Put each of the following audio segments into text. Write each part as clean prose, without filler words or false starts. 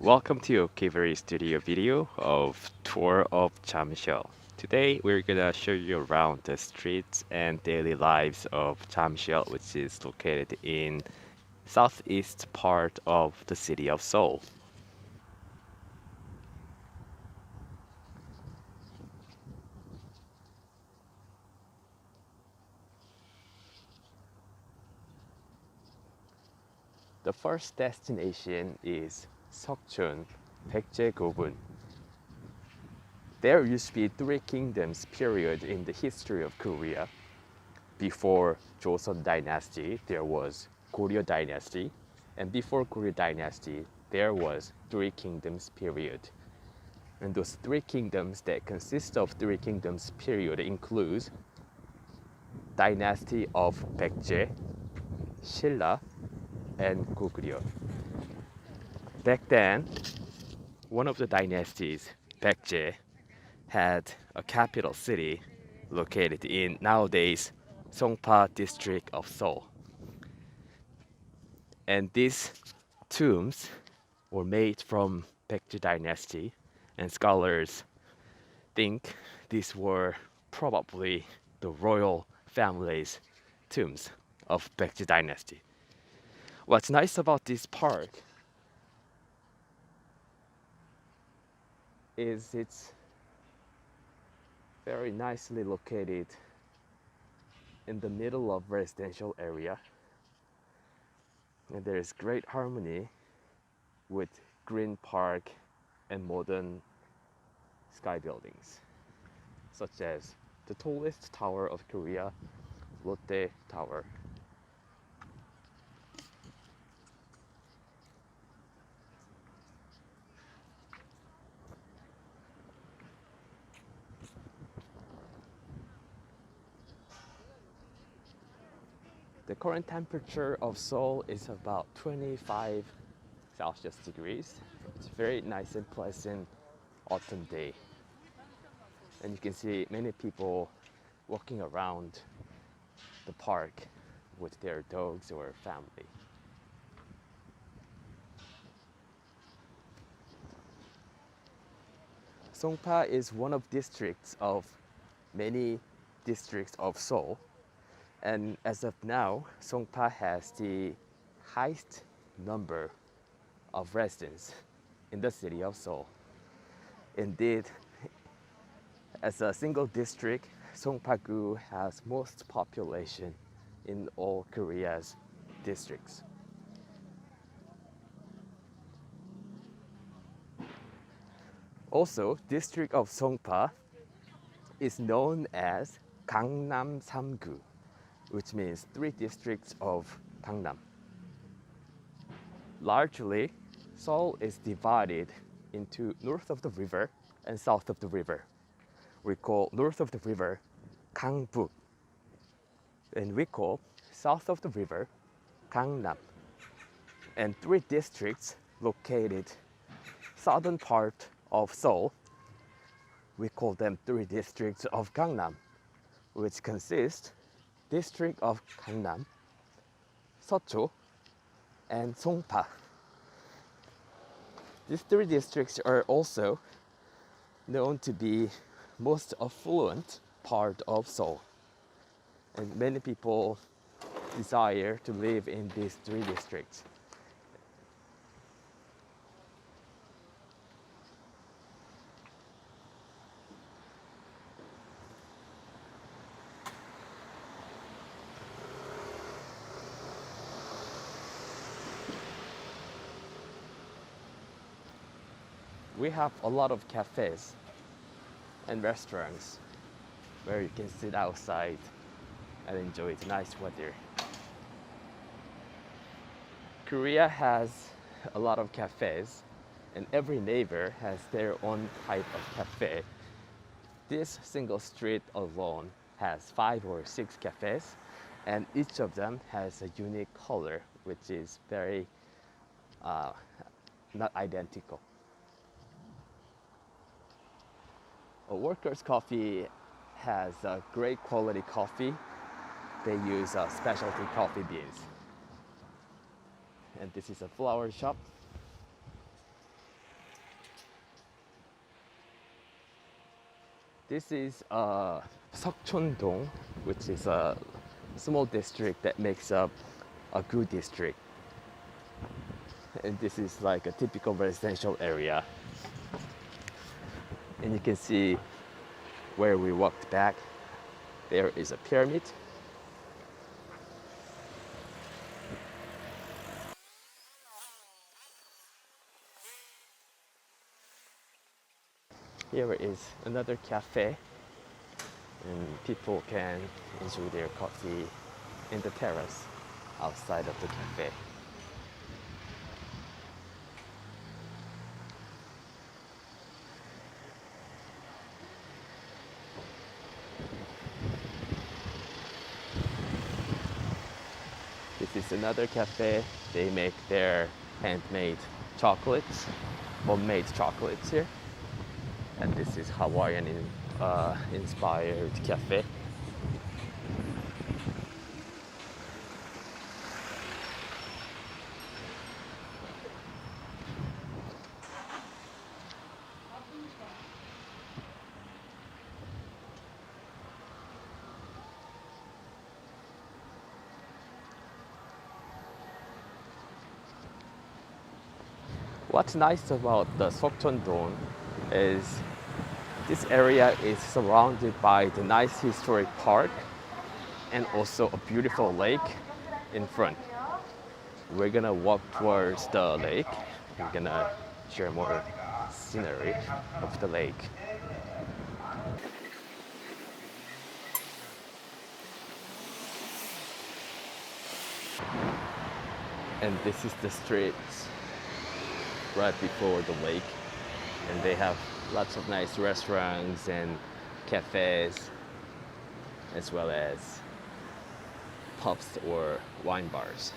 Welcome to Okivery studio video of Tour of Jamsil. Today we're gonna show you around the streets and daily lives of Jamsil, which is located in southeast part of the city of Seoul. The first destination is Seokchun, Baekje-gobun. There used to be three kingdoms period in the history of Korea. Before Joseon dynasty, there was Goryeo dynasty, and before Goryeo dynasty, there was three kingdoms period. And those three kingdoms that consist of three kingdoms period includes dynasty of Baekje, Silla, and Goguryeo. Back then, one of the dynasties, Baekje, had a capital city located in nowadays Songpa district of Seoul. And these tombs were made from Baekje dynasty, and scholars think these were probably the royal family's tombs of Baekje dynasty. What's nice about this park is it's very nicely located in the middle of residential area, and there is great harmony with green park and modern sky buildings, such as the tallest tower of Korea, Lotte Tower. The current temperature of Seoul is about 25 Celsius degrees. It's a very nice and pleasant autumn day. And you can see many people walking around the park with their dogs or family. Songpa is one of districts of many districts of Seoul. And as of now, Songpa has the highest number of residents in the city of Seoul. Indeed, as a single district, Songpa-gu has most population in all Korea's districts. Also, district of Songpa is known as Gangnam Samgu, which means three districts of Gangnam. Largely, Seoul is divided into north of the river and south of the river. We call north of the river Gangbuk, and we call south of the river Gangnam. And three districts located southern part of Seoul, we call them three districts of Gangnam, which consist district of Gangnam, Seocho, and Songpa. These three districts are also known to be most affluent part of Seoul, and many people desire to live in these three districts. We have a lot of cafes and restaurants where you can sit outside and enjoy the nice weather. Korea has a lot of cafes, and every neighbor has their own type of cafe. This single street alone has 5 or 6 cafes, and each of them has a unique color, which is very not identical. A workers' coffee has a great quality coffee. They use specialty coffee beans. And this is a flower shop. This is Seokcheon-dong, which is a small district that makes up a good district. And this is like a typical residential area. And you can see where we walked back, there is a pyramid. Here is another cafe, and people can enjoy their coffee in the terrace outside of the cafe. This is another cafe. They make their handmade chocolates, homemade chocolates here. And this is Hawaiian inspired cafe. What's nice about the Seokcheon-dong is this area is surrounded by the nice historic park and also a beautiful lake in front. We're gonna walk towards the lake. We're gonna share more scenery of the lake. And this is the streets right before the lake. And they have lots of nice restaurants and cafes, as well as pubs or wine bars.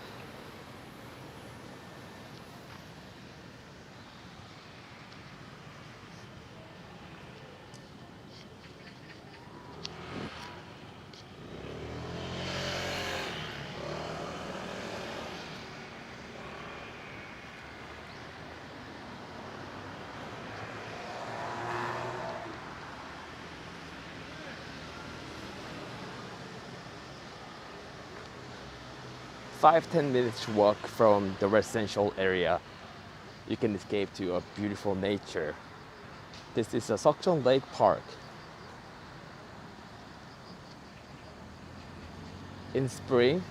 Five-10 minutes walk from the residential area, you can escape to a beautiful nature. This is a Seokcheon Lake Park. In spring,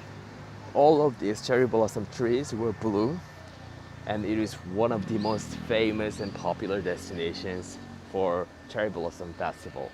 all of these cherry blossom trees will bloom, and it is one of the most famous and popular destinations for cherry blossom festival.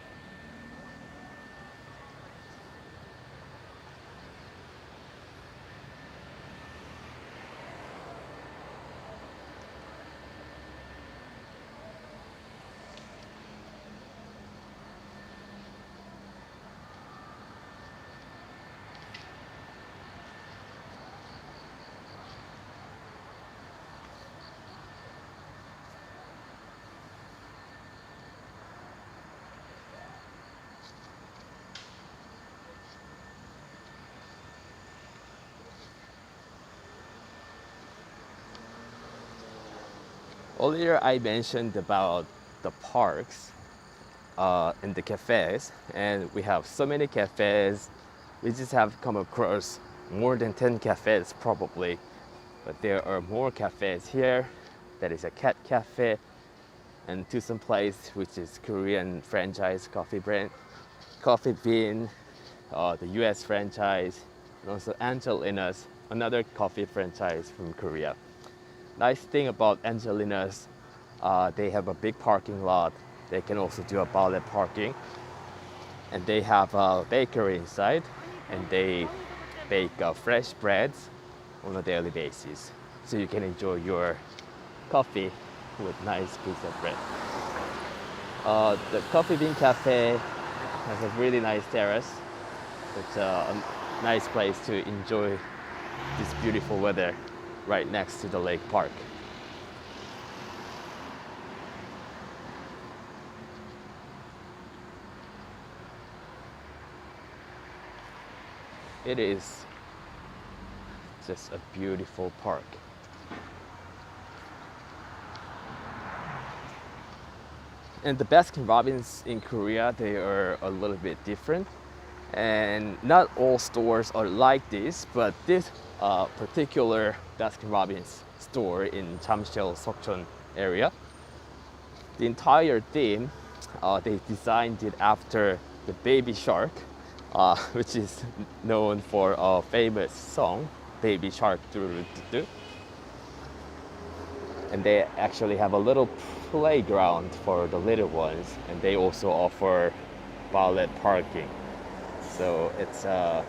Earlier I mentioned about the parks and the cafes, and we have so many cafes. We just have come across more than 10 cafes probably, but there are more cafes here. There is a cat cafe and Tucson Place, which is Korean franchise coffee brand, Coffee Bean, the US franchise, and also Angelina's, another coffee franchise from Korea. Nice thing about Angelina's, they have a big parking lot. They can also do a valet parking, and they have a bakery inside, and they bake fresh breads on a daily basis, so you can enjoy your coffee with nice piece of bread. The Coffee Bean Cafe has a really nice terrace. It's a nice place to enjoy this beautiful weather right next to the lake park. It is just a beautiful park. And the Baskin Robbins in Korea, they are a little bit different. And not all stores are like this, but this particular Baskin Robbins store in Jamsil, Seokcheon area, the entire theme, they designed it after the Baby Shark, which is known for a famous song, Baby Shark. And they actually have a little playground for the little ones, and they also offer valet parking. So it's a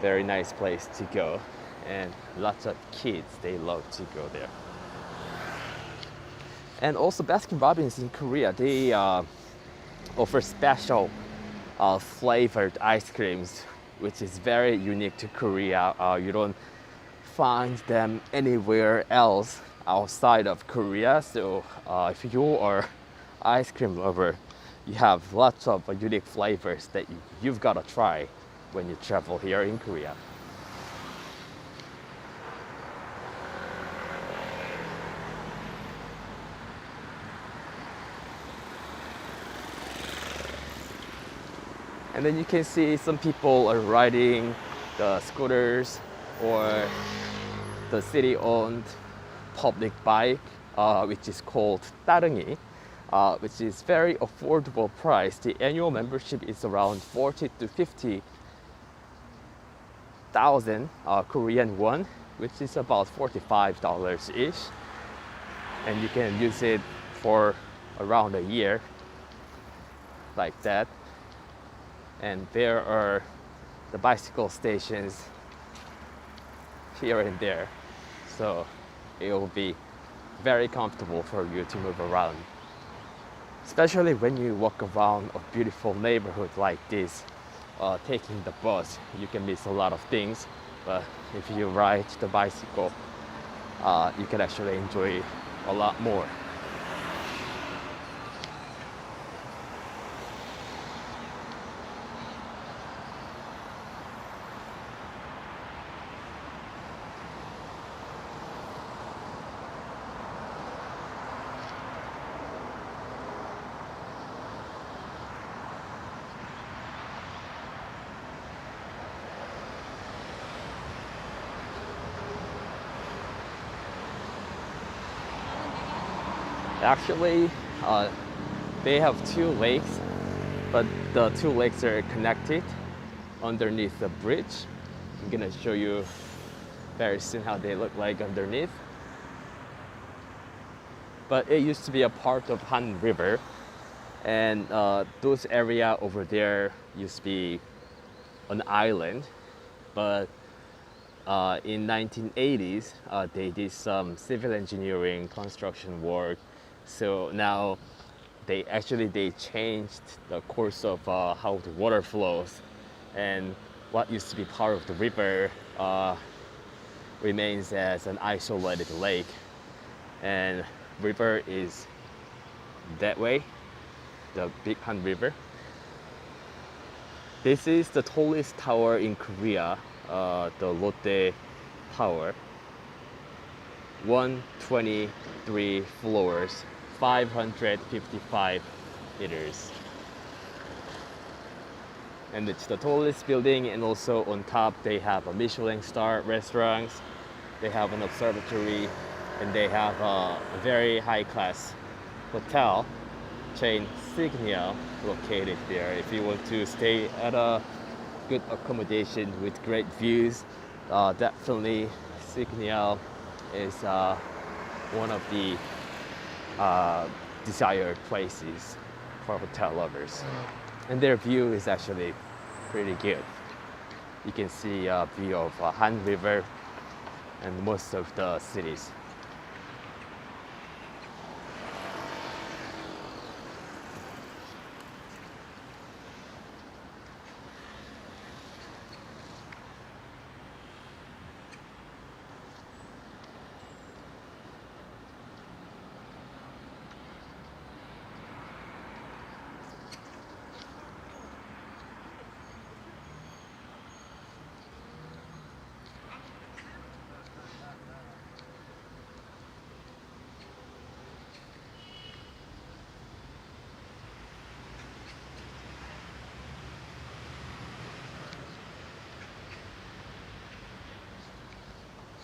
very nice place to go, and lots of kids, they love to go there. And also Baskin Robbins in Korea, they offer special flavored ice creams, which is very unique to Korea. You don't find them anywhere else outside of Korea. So if you are ice cream lover, you have lots of unique flavors that you've got to try when you travel here in Korea. And then you can see some people are riding the scooters or the city-owned public bike, which is called 따릉이, which is very affordable price. The annual membership is around 40 to 50,000 Korean won, which is about $45 ish. And you can use it for around a year, like that. And there are the bicycle stations here and there, so it will be very comfortable for you to move around, especially when you walk around a beautiful neighborhood like this. Taking the bus, you can miss a lot of things, but if you ride the bicycle, you can actually enjoy a lot more. Actually, they have two lakes, but the two lakes are connected underneath the bridge. I'm gonna show you very soon how they look like underneath. But it used to be a part of Han River, and those area over there used to be an island. But in 1980s, they did some civil engineering construction work. So now they changed the course of how the water flows, and what used to be part of the river remains as an isolated lake, and river is that way, the Big Han River. This is the tallest tower in Korea, the Lotte Tower. 123 floors, 555 meters. And it's the tallest building, and also on top they have a Michelin star restaurants, they have an observatory, and they have a very high-class hotel chain, Signia, located there. If you want to stay at a good accommodation with great views, definitely Signia is one of the desired places for hotel lovers. And their view is actually pretty good. You can see a view of Han River and most of the cities.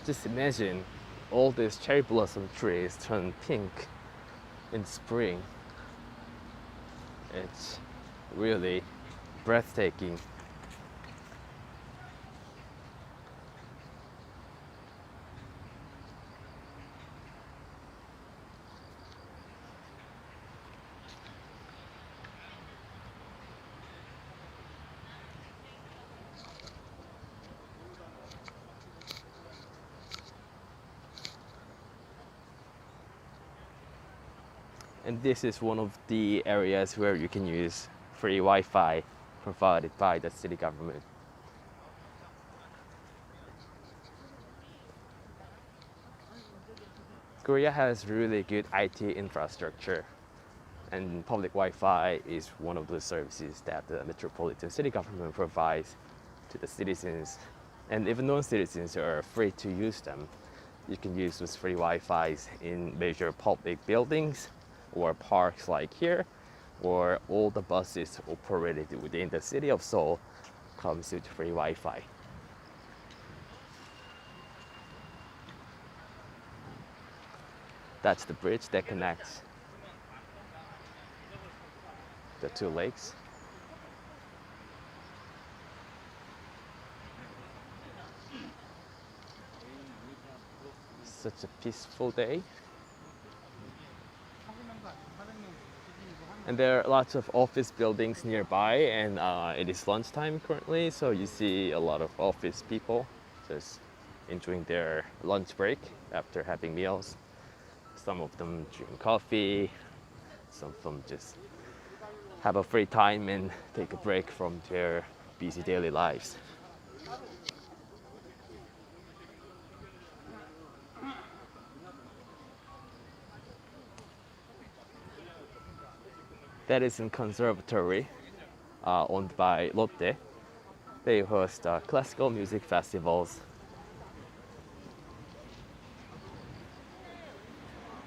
Just imagine all these cherry blossom trees turn pink in spring. It's really breathtaking. And this is one of the areas where you can use free Wi-Fi provided by the city government. Korea has really good IT infrastructure, and public Wi-Fi is one of the services that the metropolitan city government provides to the citizens. And even non-citizens are free to use them. You can use those free Wi-Fis in major public buildings or parks like here, or all the buses operated within the city of Seoul comes with free Wi-Fi. That's the bridge that connects the two lakes. Such a peaceful day. And there are lots of office buildings nearby, and it is lunchtime currently, so you see a lot of office people just enjoying their lunch break after having meals. Some of them drink coffee, some of them just have a free time and take a break from their busy daily lives. That is a conservatory owned by Lotte. They host classical music festivals.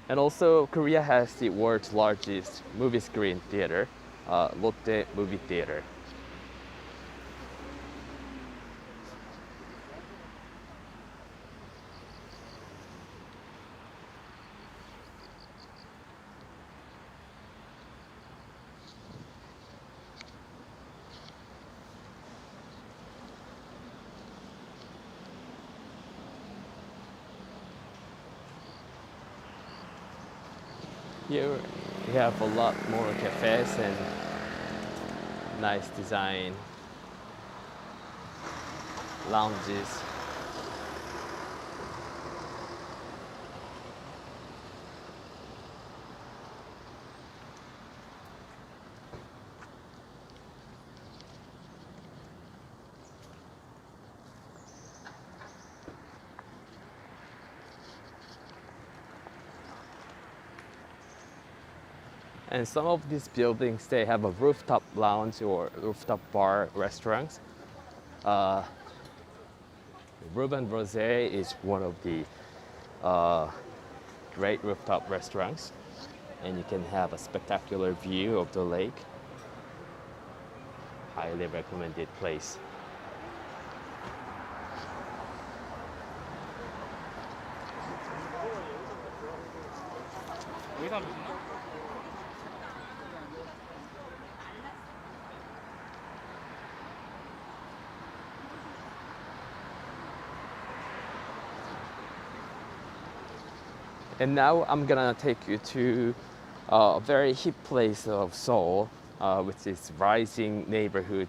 And also, Korea has the world's largest movie screen theater, Lotte Movie Theater. Here we have a lot more cafes and nice design lounges. And some of these buildings, they have a rooftop lounge or rooftop bar restaurants. Ruben Rose is one of the great rooftop restaurants, and you can have a spectacular view of the lake. Highly recommended place. And now I'm gonna take you to a very hip place of Seoul, which is rising neighborhood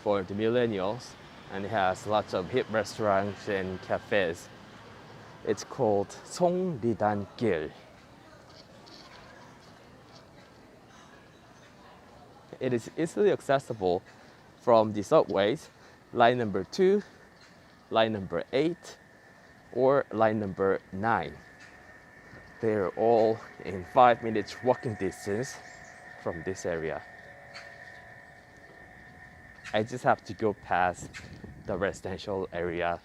for the millennials, and it has lots of hip restaurants and cafes. It's called Songlidan-gil. It is easily accessible from the subways, line number 2, line number 8, or line number 9. They're all in 5 minutes walking distance from this area. I just have to go past the residential area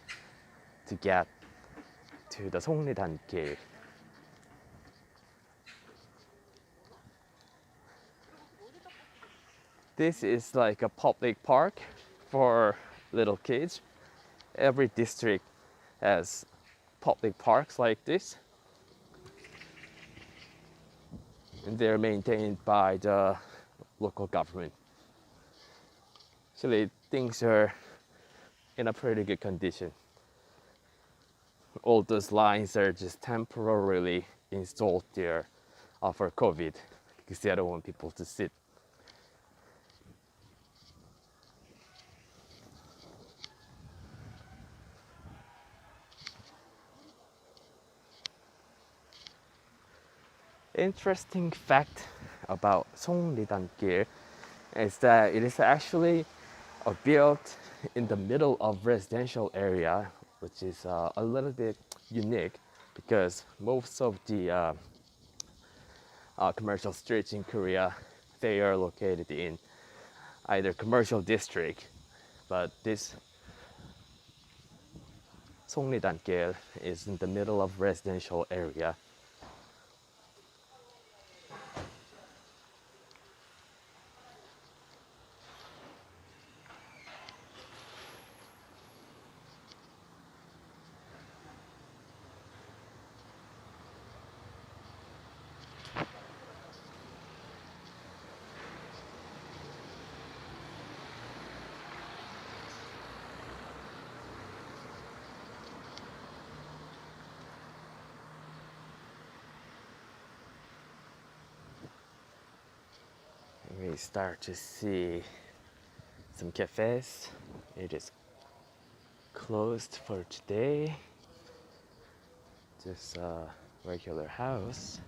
to get to the Songlidan-gil. This is like a public park for little kids. Every district has public parks like this, and they're maintained by the local government. Actually, things are in a pretty good condition. All those lines are just temporarily installed there for COVID because they don't want people to sit. Interesting fact about Songlidan-gil is that it is actually built in the middle of residential area, which is a little bit unique because most of the commercial streets in Korea, they are located in either commercial district, but this Songlidan-gil is in the middle of residential area. We start to see some cafes. It is closed for today. Just a regular house.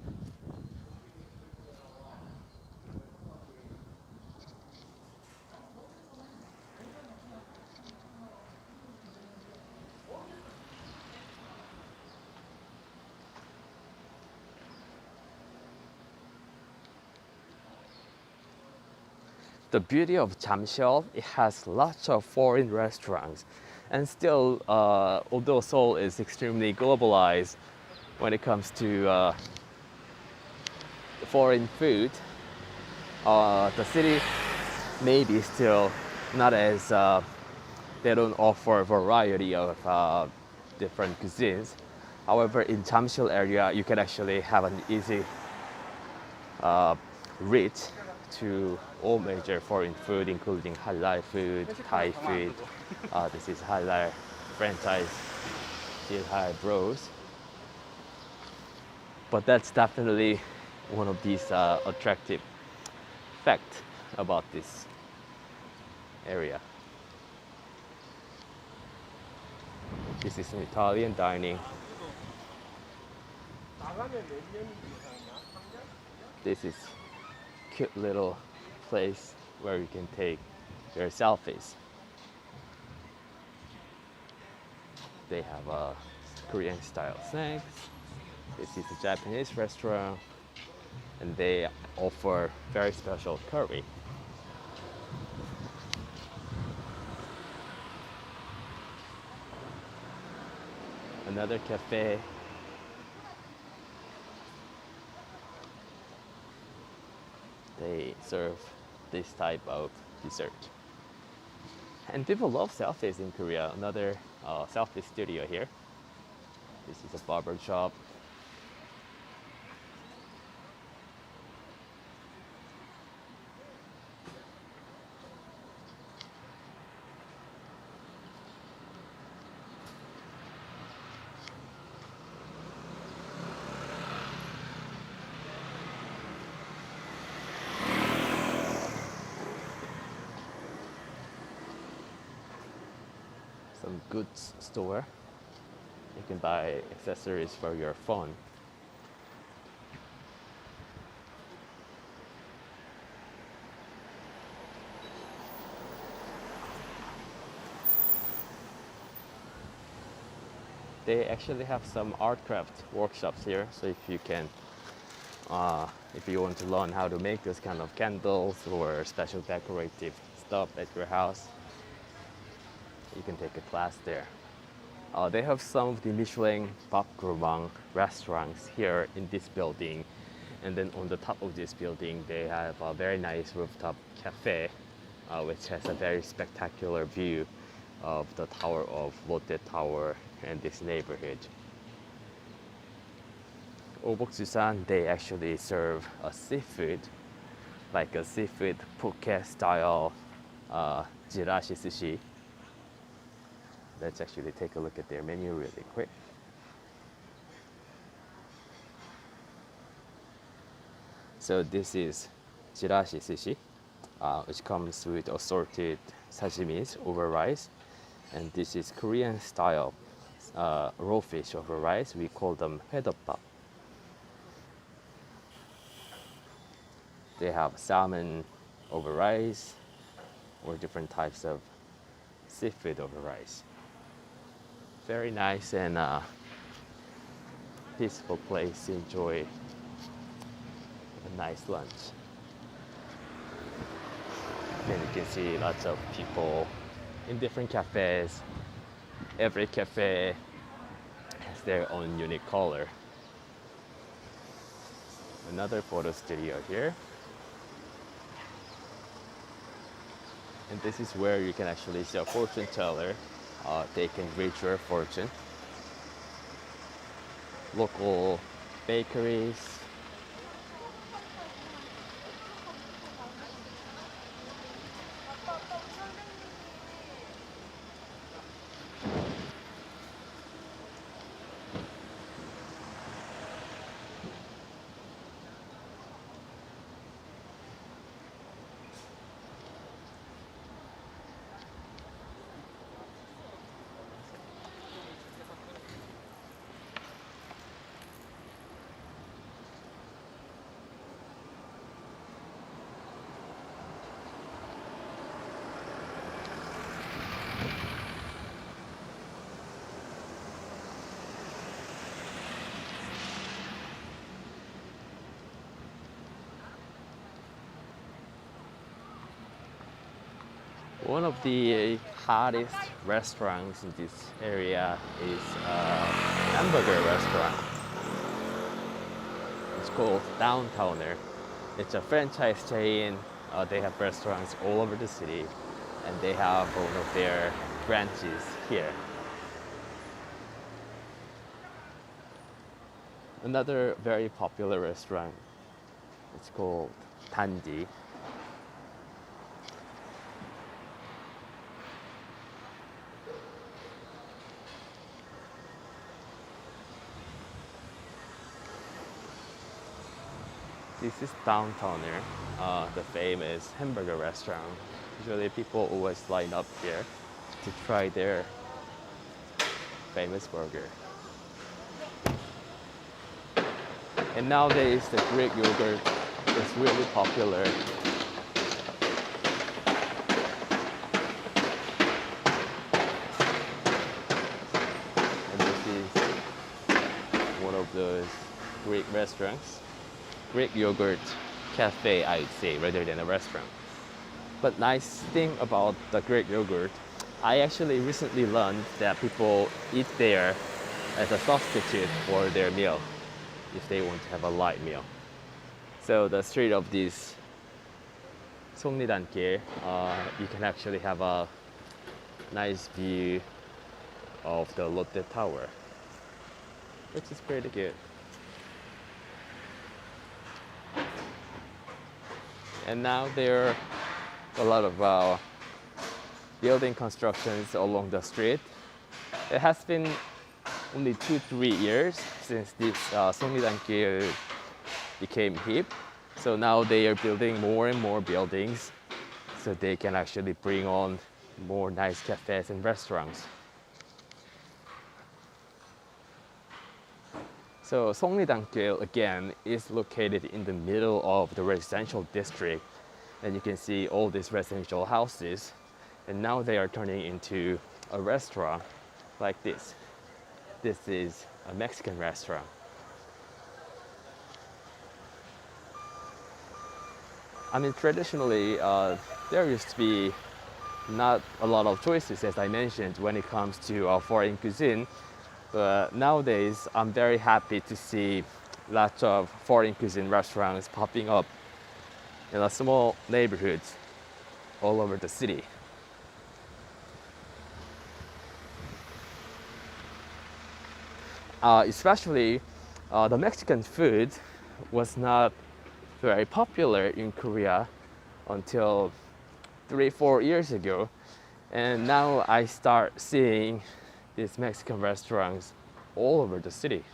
The beauty of Jamsil, it has lots of foreign restaurants, and still, although Seoul is extremely globalized when it comes to foreign food, the city may be still not as they don't offer a variety of different cuisines. However, in Jamsil area, you can actually have an easy reach to all major foreign food, including halal food, Thai food. This is halal franchise, halal bros. But that's definitely one of these attractive facts about this area. This is an Italian dining. This is cute little place where you can take your selfies. They have Korean style snacks. This is a Japanese restaurant, and they offer very special curry. Another cafe. They serve this type of dessert. And people love selfies in Korea. Another selfie studio here. This is a barber shop. Some goods store. You can buy accessories for your phone. They actually have some art craft workshops here, so if you want to learn how to make this kind of candles or special decorative stuff at your house, you can take a class there. They have some of the Michelin Bakgurmang restaurants here in this building, and then on the top of this building they have a very nice rooftop cafe, which has a very spectacular view of the tower of Lotte Tower and this neighborhood. Obokjusan, they actually serve a seafood, like a seafood Phuket style jirashi sushi. Let's actually take a look at their menu really quick. So this is jirashi sushi, which comes with assorted sashimis over rice. And this is Korean style raw fish over rice. We call them haedeopbap. They have salmon over rice or different types of seafood over rice. Very nice and peaceful place to enjoy a nice lunch. And you can see lots of people in different cafes. Every cafe has their own unique color. Another photo studio here. And this is where you can actually see a fortune teller. They can read your fortune. Local bakeries. One of the hottest restaurants in this area is a hamburger restaurant. It's called Downtowner. It's a franchise chain. They have restaurants all over the city, and they have one of their branches here. Another very popular restaurant, it's called Danji. This is Downtowner, the famous hamburger restaurant. Usually people always line up here to try their famous burger. And nowadays the Greek yogurt is really popular. And this is one of those Greek restaurants. Greek yogurt cafe, I'd say, rather than a restaurant. But nice thing about the Greek yogurt, I actually recently learned that people eat there as a substitute for their meal if they want to have a light meal. So the street of this Songnidan-gil, you can actually have a nice view of the Lotte Tower, which is pretty good. And now there are a lot of building constructions along the street. It has been only 2-3 years since this Songnidan-gil became hip. So now they are building more and more buildings so they can actually bring on more nice cafes and restaurants. So Songnidan-gil again is located in the middle of the residential district, and you can see all these residential houses, and now they are turning into a restaurant like this. This is a Mexican restaurant. I mean, traditionally, there used to be not a lot of choices, as I mentioned, when it comes to foreign cuisine. But nowadays, I'm very happy to see lots of foreign cuisine restaurants popping up in a small neighborhoods all over the city. Especially The Mexican food was not very popular in Korea until 3-4 years ago, and now I start seeing these Mexican restaurants all over the city.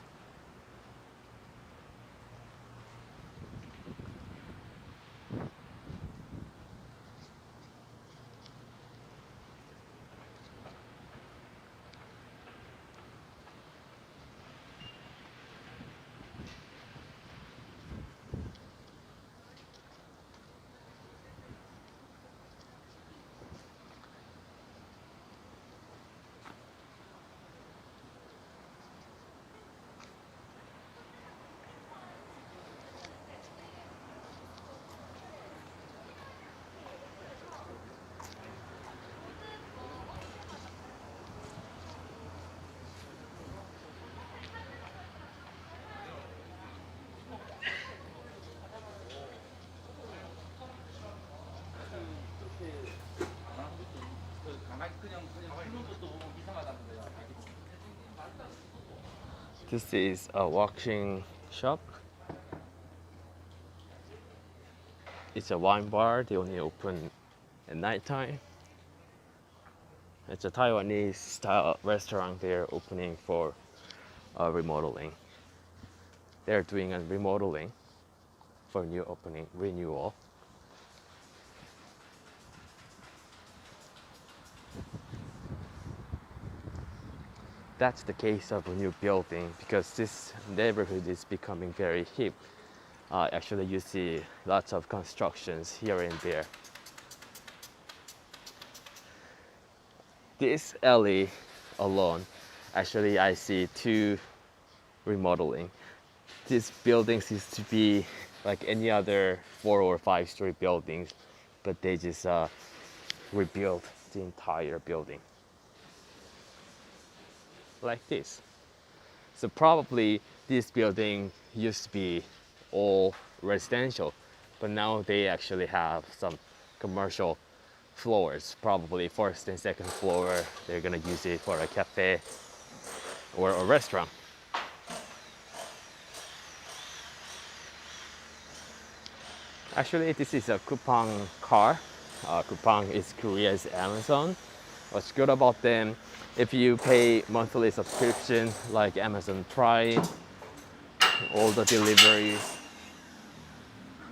This is a washing shop. It's a wine bar. They only open at nighttime. It's a Taiwanese style restaurant they're opening for remodeling. They're doing a remodeling for new opening renewal. That's the case of a new building because this neighborhood is becoming very hip. Actually, you see lots of constructions here and there. This alley alone, actually, I see two remodeling. This building used to be like any other 4 or 5-story buildings, but they just rebuilt the entire building like this. So probably this building used to be all residential, but now they actually have some commercial floors. Probably first and second floor, they're gonna use it for a cafe or a restaurant. Actually, this is a Coupang car. Coupang is Korea's Amazon. What's good about them, if you pay monthly subscription like Amazon Prime, all the deliveries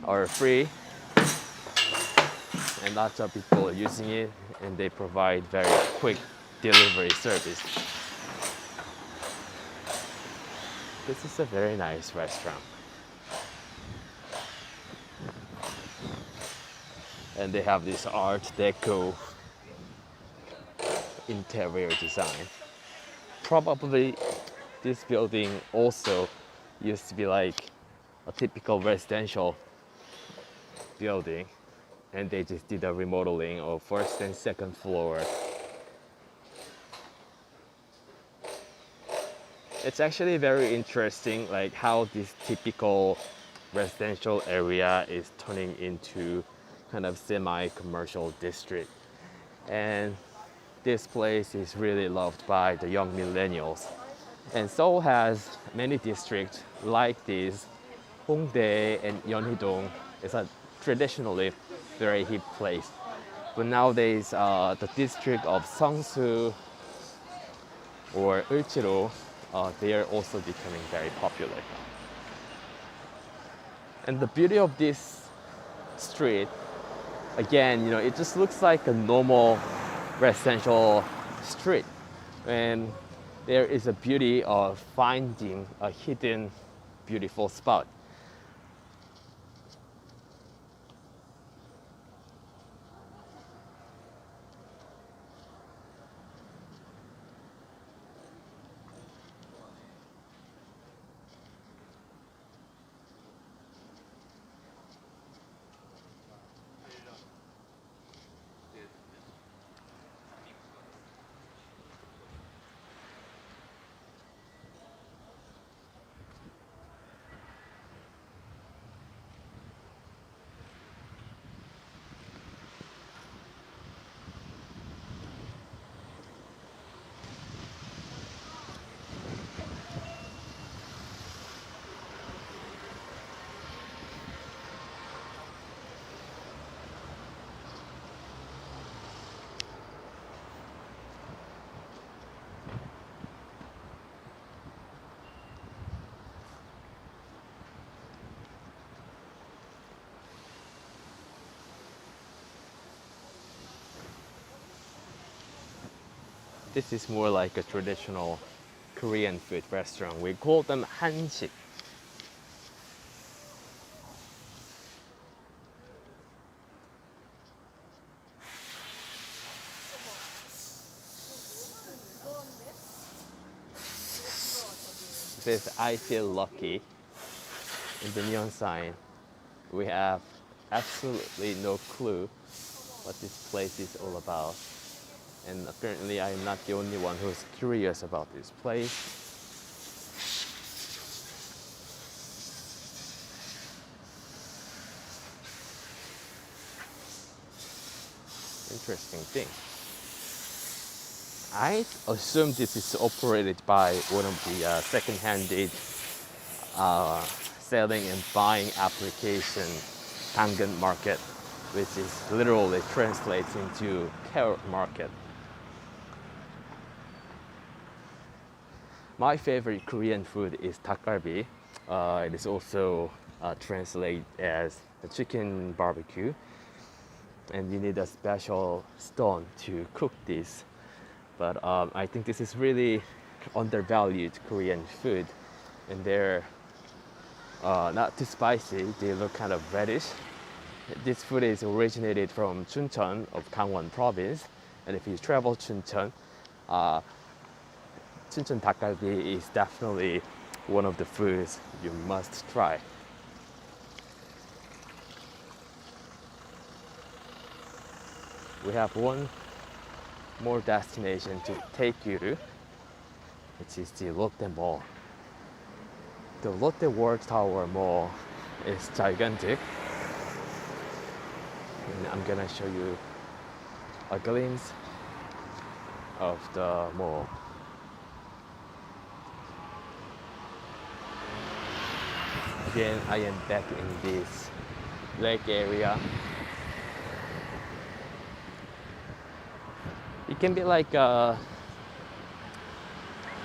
are free, and lots of people are using it, and they provide very quick delivery service. This is a very nice restaurant. And they have this Art Deco interior design. Probably this building also used to be like a typical residential building, and they just did a remodeling of first and second floor. It's actually very interesting like how this typical residential area is turning into kind of semi-commercial district. And this place is really loved by the young millennials. And Seoul has many districts like this. Hongdae and Yeonhee-dong is a traditionally very hip place. But nowadays, the district of Seongsu or Ulchiro, they are also becoming very popular. And the beauty of this street, again, it just looks like a normal residential street. And there is a beauty of finding a hidden beautiful spot. This is more like a traditional Korean food restaurant. We call them 한식. It says I feel lucky in the neon sign. We have absolutely no clue what this place is all about. And apparently I am not the only one who's curious about this place. Interesting thing. I assume this is operated by one of the second-handed selling and buying application, 당근 market, which is literally translates into carrot market. My favorite Korean food is 닭갈비. It is also translated as the chicken barbecue, and you need a special stone to cook this. But I think this is really undervalued Korean food, and they're not too spicy. They look kind of reddish. This food is originated from Chuncheon of Gangwon province, and if you travel Chuncheon, Chuncheon 닭갈비 is definitely one of the foods you must try. We have one more destination to take you to, which is the Lotte Mall. The Lotte World Tower Mall is gigantic, and I'm gonna show you a glimpse of the mall. Again, I am back in this lake area. It can be like,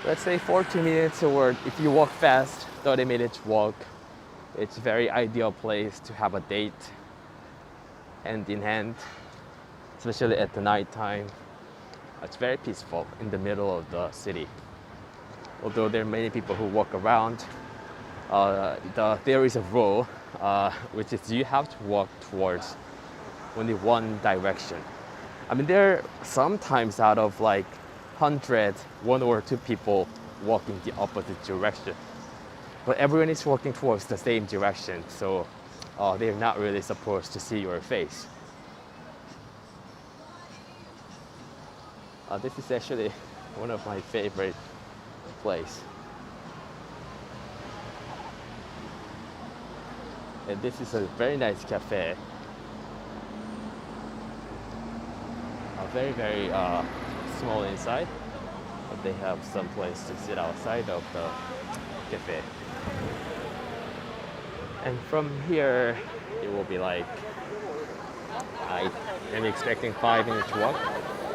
let's say 40 minutes, or if you walk fast, 30 minutes walk. It's a very ideal place to have a date hand in hand, especially at the night time. It's very peaceful in the middle of the city. Although there are many people who walk around, there is a rule, which is you have to walk towards only one direction. I mean, there are sometimes out of like 100, one or two people walking the opposite direction. But everyone is walking towards the same direction, so they're not really supposed to see your face. This is actually one of my favorite places. And this is a very nice cafe. Very small inside, but they have some place to sit outside of the cafe. And from here, it will be like, I am expecting 5 minutes walk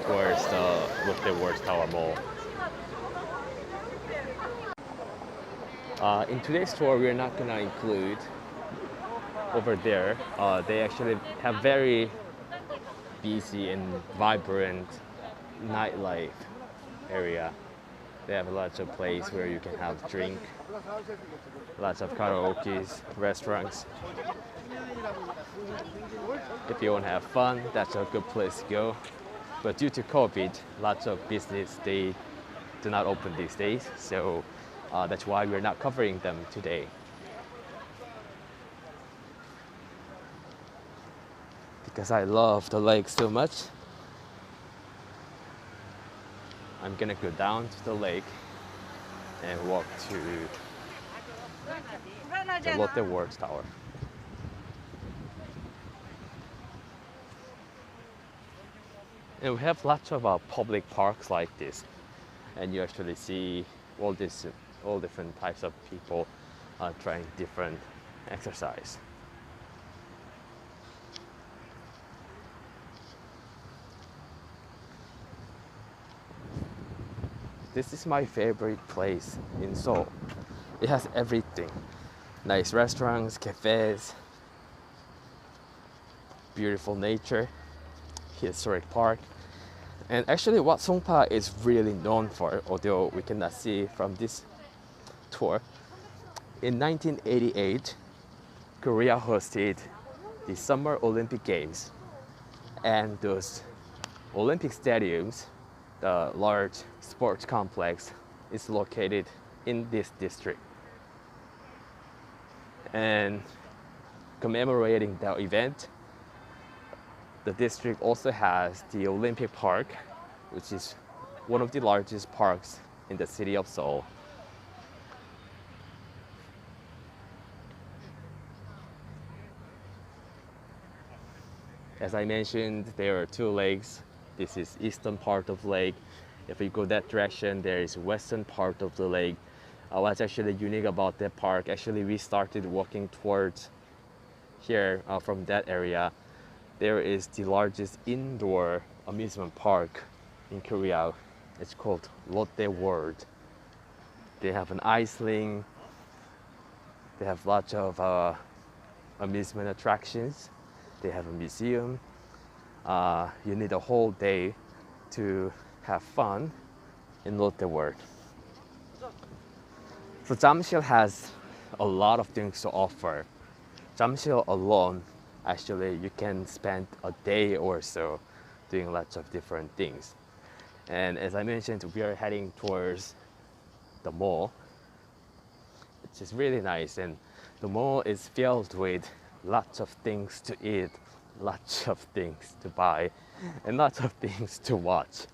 towards the Lotte World Tower Mall. In today's tour, we're not gonna include over there. They actually have very busy and vibrant nightlife area. They have lots of places where you can have drink, lots of karaoke's, restaurants. If you want to have fun, that's a good place to go. But due to COVID, lots of business, they do not open these days, so that's why we're not covering them today. Because I love the lake so much, I'm gonna go down to the lake and walk to the Lotte World Tower. And we have lots of public parks like this, and you actually see all different types of people trying different exercise. This is my favorite place in Seoul. It has everything. Nice restaurants, cafes, beautiful nature, historic park, And actually, what Songpa is really known for, although we cannot see from this tour, in 1988, Korea hosted the Summer Olympic Games, and those Olympic stadiums, the large sports complex, is located in this district. And commemorating the event, the district also has the Olympic Park, which is one of the largest parks in the city of Seoul. As I mentioned, there are two lakes. This is eastern part of the lake. If we go that direction, there is western part of the lake. What's actually unique about that park, actually we started walking towards here from that area. There is the largest indoor amusement park in Korea. It's called Lotte World. They have an ice rink. They have lots of amusement attractions. They have a museum. You need a whole day to have fun in Lotte World. So Jamsil has a lot of things to offer. Jamsil alone, actually, you can spend a day or so doing lots of different things. And as I mentioned, we are heading towards the mall, which is really nice. And the mall is filled with lots of things to eat, lots of things to buy, and lots of things to watch.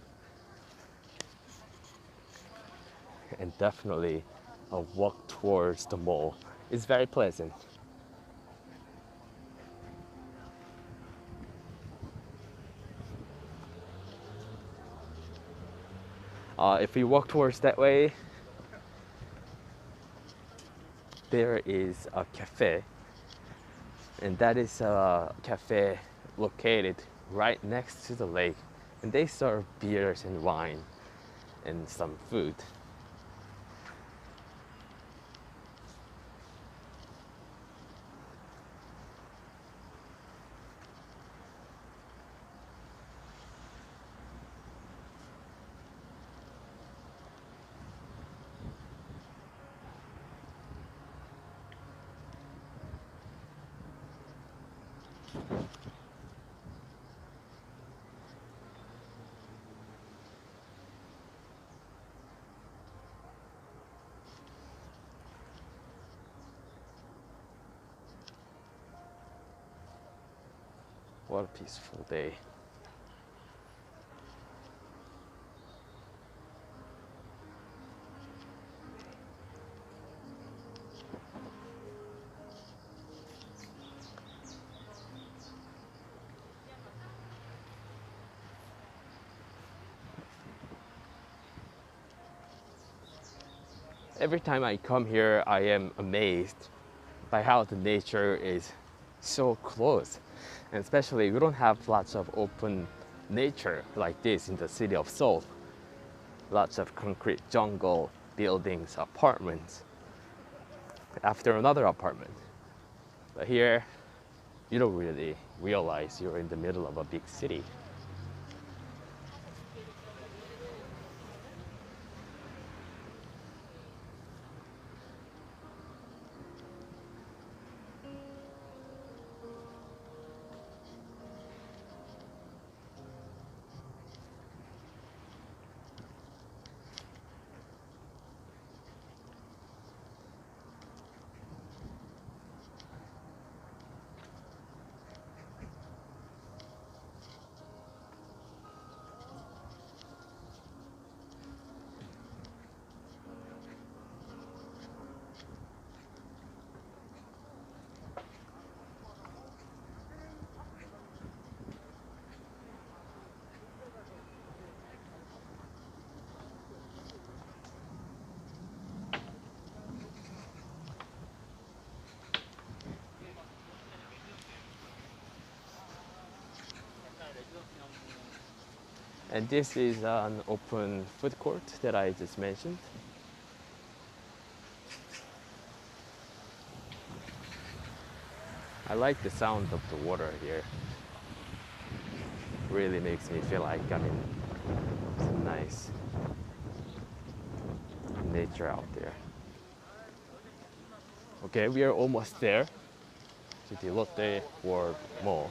And definitely a walk towards the mall is very pleasant. If we walk towards that way, there is a cafe, and that is a cafe located right next to the lake, and they serve beers and wine and some food. What a peaceful day. Every time I come here, I am amazed by how the nature is so close. And especially, we don't have lots of open nature like this in the city of Seoul. Lots of concrete jungle, buildings, apartments, after another apartment. But here, you don't really realize you're in the middle of a big city. And this is an open food court that I just mentioned. I like the sound of the water here. Really makes me feel like I'm in Some nice nature out there. Okay, we are almost there to the Lotte World Mall.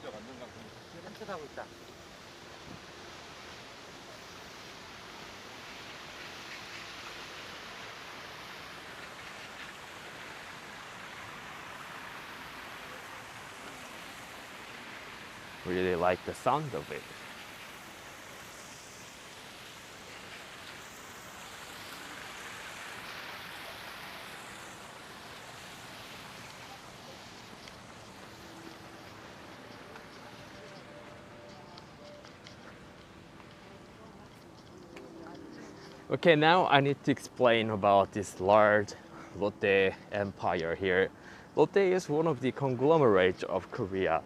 Really like the sound of it. Okay, now I need to explain about this large Lotte empire here. Lotte is one of the conglomerates of Korea,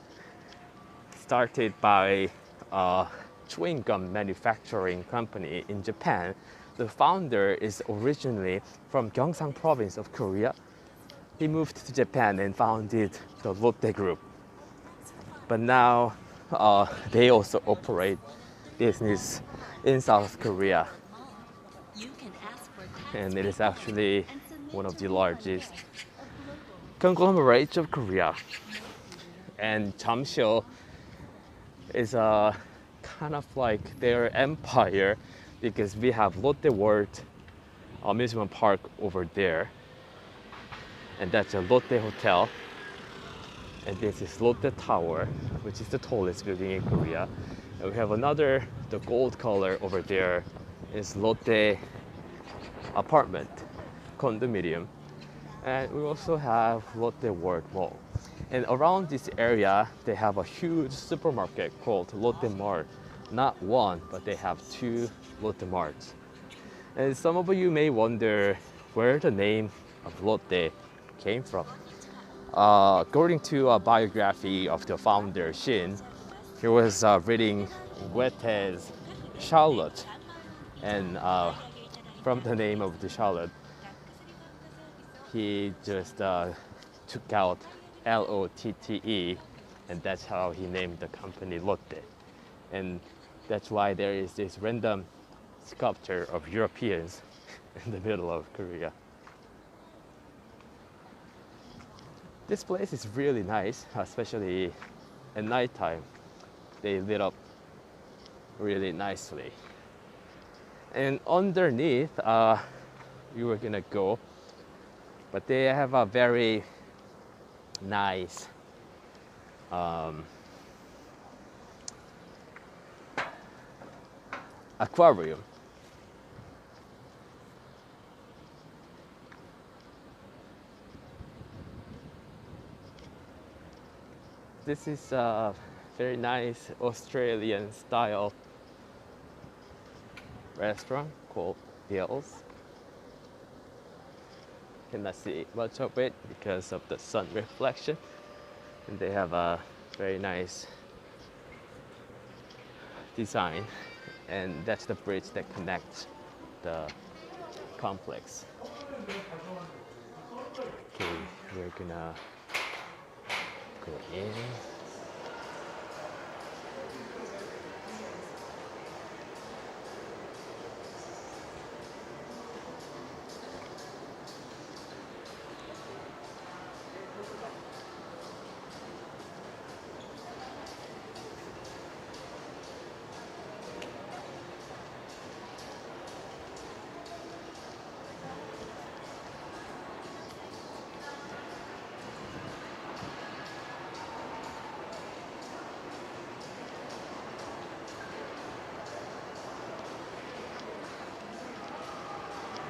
started by a chewing gum manufacturing company in Japan. The founder is originally from Gyeongsang province of Korea. He moved to Japan and founded the Lotte Group. But now they also operate business in South Korea. And it is actually one of the largest conglomerates of Korea. And Jamsil is a kind of like their empire because we have Lotte World amusement park over there, and that's a Lotte Hotel. And this is Lotte Tower, which is the tallest building in Korea. And we have another, the gold color over there is Lotte apartment, condominium. And we also have Lotte World Mall. And around this area, they have a huge supermarket called Lotte Mart. Not one, but they have two Lotte Marts. And some of you may wonder where the name of Lotte came from. According to a biography of the founder, Shin, he was reading Goethe's Charlotte, and from the name of the Charlotte, he just took out Lotte, and that's how he named the company Lotte. And that's why there is this random sculpture of Europeans in the middle of Korea. This place is really nice, especially at nighttime. They lit up really nicely. And underneath, we were gonna go, but they have a very nice aquarium. This is a very nice Australian style restaurant called Bill's. Cannot see much of it because of the sun reflection. And they have a very nice design, and that's the bridge that connects the complex. Okay, we're gonna go in.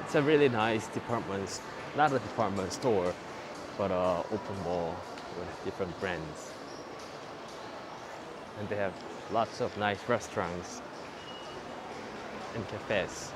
It's a really nice department, not a department store, but a open mall with different brands. And they have lots of nice restaurants and cafes.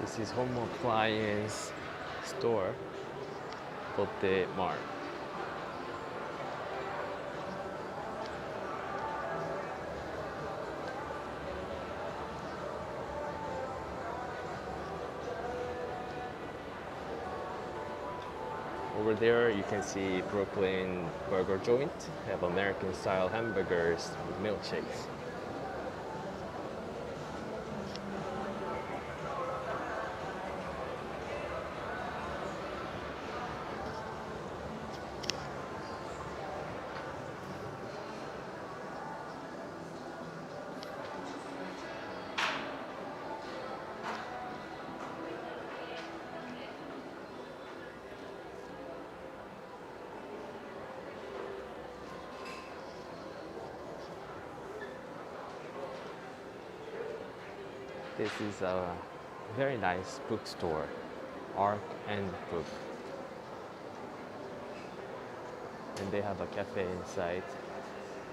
This is home appliance store, Lotte Mart. Over there, you can see Brooklyn Burger Joint. Have American style hamburgers with milkshakes. This is a very nice bookstore, Arc and Book. And they have a cafe inside.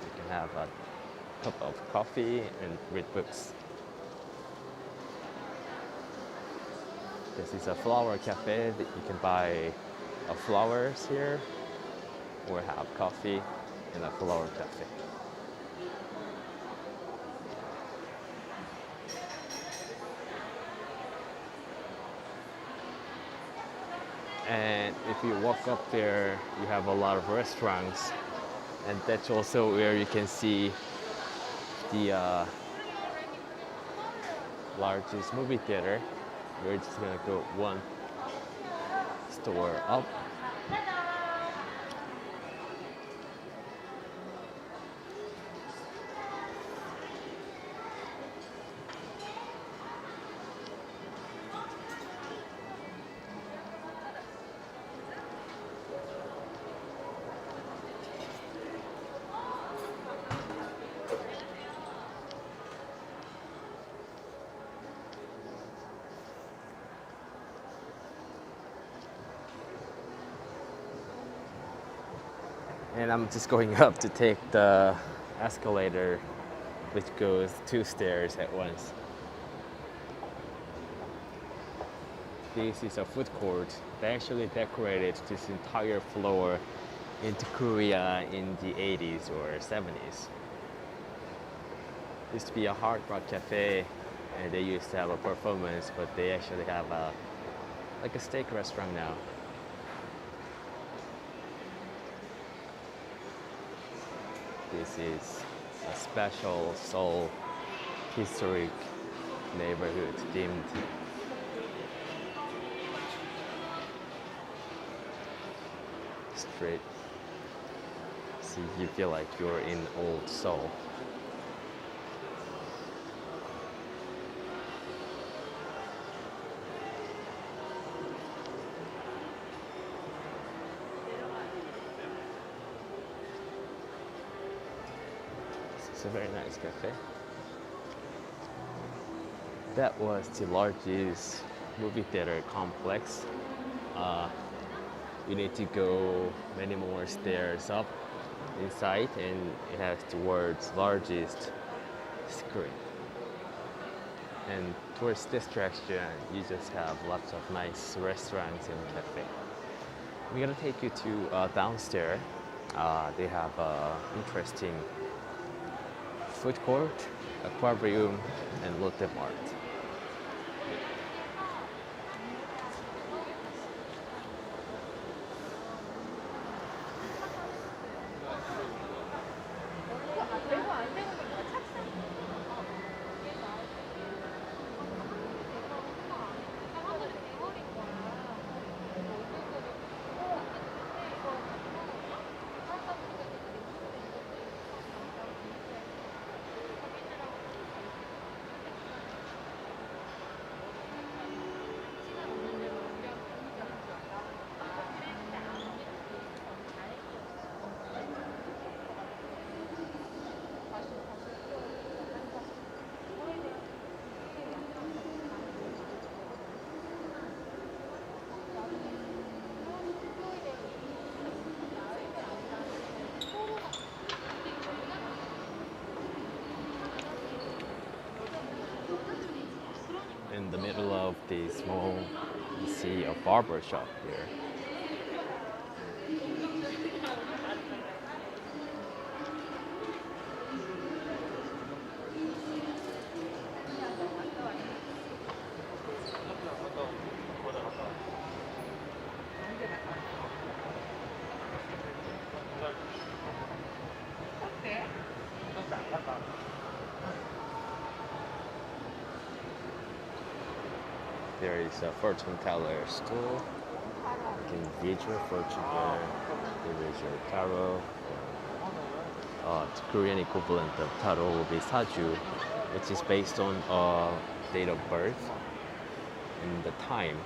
You can have a cup of coffee and read books. This is a flower cafe that you can buy flowers here or have coffee in a flower cafe. And if you walk up there, you have a lot of restaurants, and that's also where you can see the largest movie theater. We're just gonna go one store up. And I'm just going up to take the escalator, which goes 2 stairs at once. This is a food court. They actually decorated this entire floor into Korea in the 80s or 70s. Used to be a hard rock cafe, and they used to have a performance, but they actually have like a steak restaurant now. This is a special Seoul historic neighborhood themed. Street. So you feel like you're in old Seoul. It's a very nice cafe. That was the largest movie theater complex. You need to go many more stairs up inside, and it has the world's largest screen. And towards this direction, you just have lots of nice restaurants and cafe. We're gonna take you to downstairs. They have interesting food court, aquarium, and Lotte Mart. Mall, you see a barber shop here. There is a fortune teller store. You can read your fortune here. There is your tarot. The Korean equivalent of tarot will be saju, which is based on date of birth and the time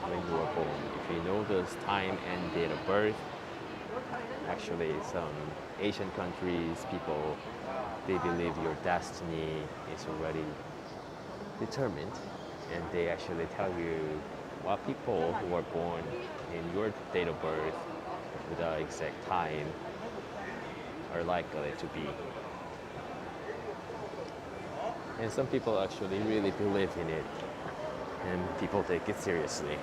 when you were born. If you know this time and date of birth, actually some Asian countries, people, they believe your destiny is already determined, and they actually tell you what people who are born in your date of birth with the exact time are likely to be. And some people actually really believe in it, and people take it seriously.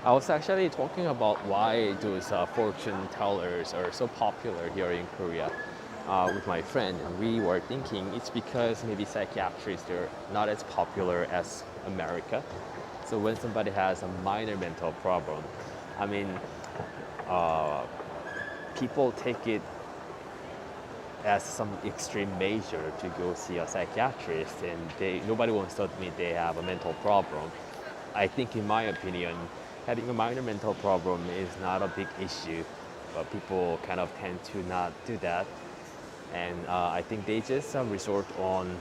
I was actually talking about why those fortune tellers are so popular here in Korea with my friend, and we were thinking it's because maybe psychiatrists are not as popular as America. So when somebody has a minor mental problem, I mean, people take it as some extreme measure to go see a psychiatrist, and nobody wants to admit they have a mental problem. I think, in my opinion, having a minor mental problem is not a big issue, but people kind of tend to not do that. And I think they just resort on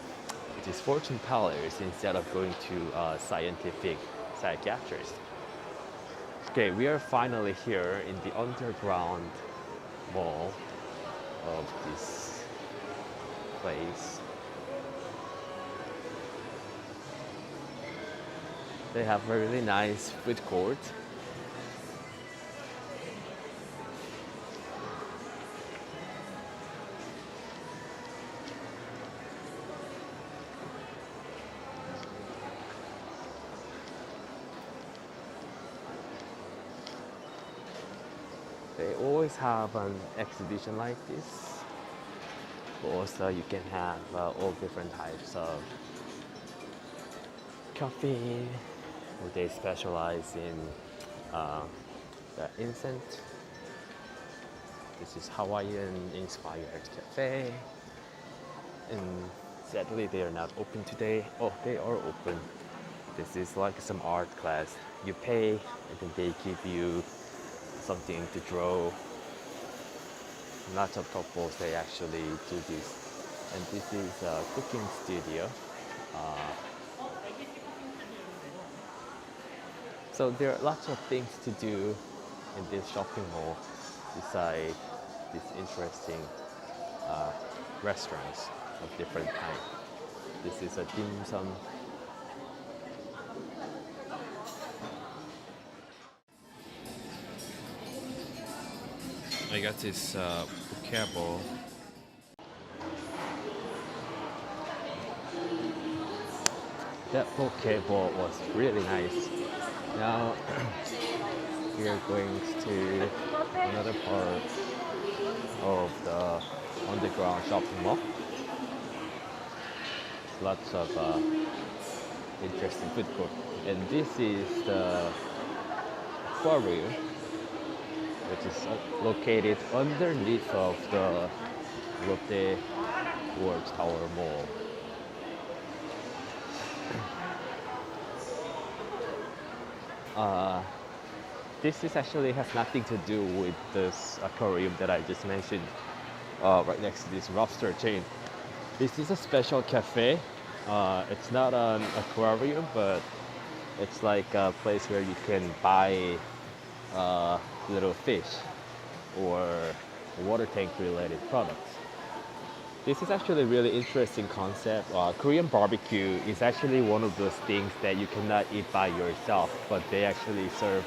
these fortune tellers instead of going to a scientific psychiatrist. Okay, we are finally here in the underground mall of this place. They have a really nice food court. They always have an exhibition like this. Also, you can have all different types of coffee. They specialize in the incense. This is Hawaiian inspired cafe. And sadly, they are not open today. Oh, they are open. This is like some art class. You pay, and then they give you something to draw. Lots of couples, they actually do this. And this is a cooking studio. So there are lots of things to do in this shopping mall besides these interesting restaurants of different kinds. This is a dim sum. I got this Okivery. That Okivery was really nice. Now we are going to another part of the underground shopping mall. Lots of interesting food court, and this is the aquarium, which is located underneath of the Lotte World Tower Mall. This is actually has nothing to do with this aquarium that I just mentioned right next to this lobster chain. This is a special cafe. It's not an aquarium, but it's like a place where you can buy little fish or water tank related products. This is actually a really interesting concept. Korean barbecue is actually one of those things that you cannot eat by yourself, but they actually serve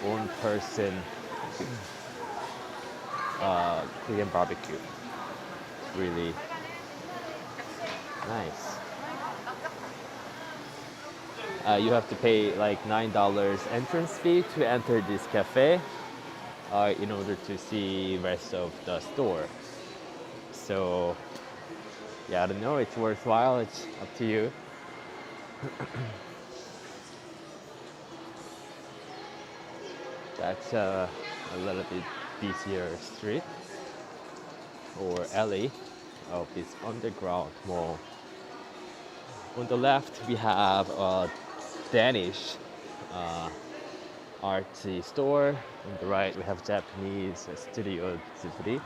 one person Korean barbecue. Really nice. You have to pay like $9 entrance fee to enter this cafe in order to see rest of the store. So yeah, I don't know, it's worthwhile, it's up to you. That's a little bit busier street or alley of this underground mall. On the left, we have a Danish uh, artsy store. On the right, we have Japanese Studio Ghibli.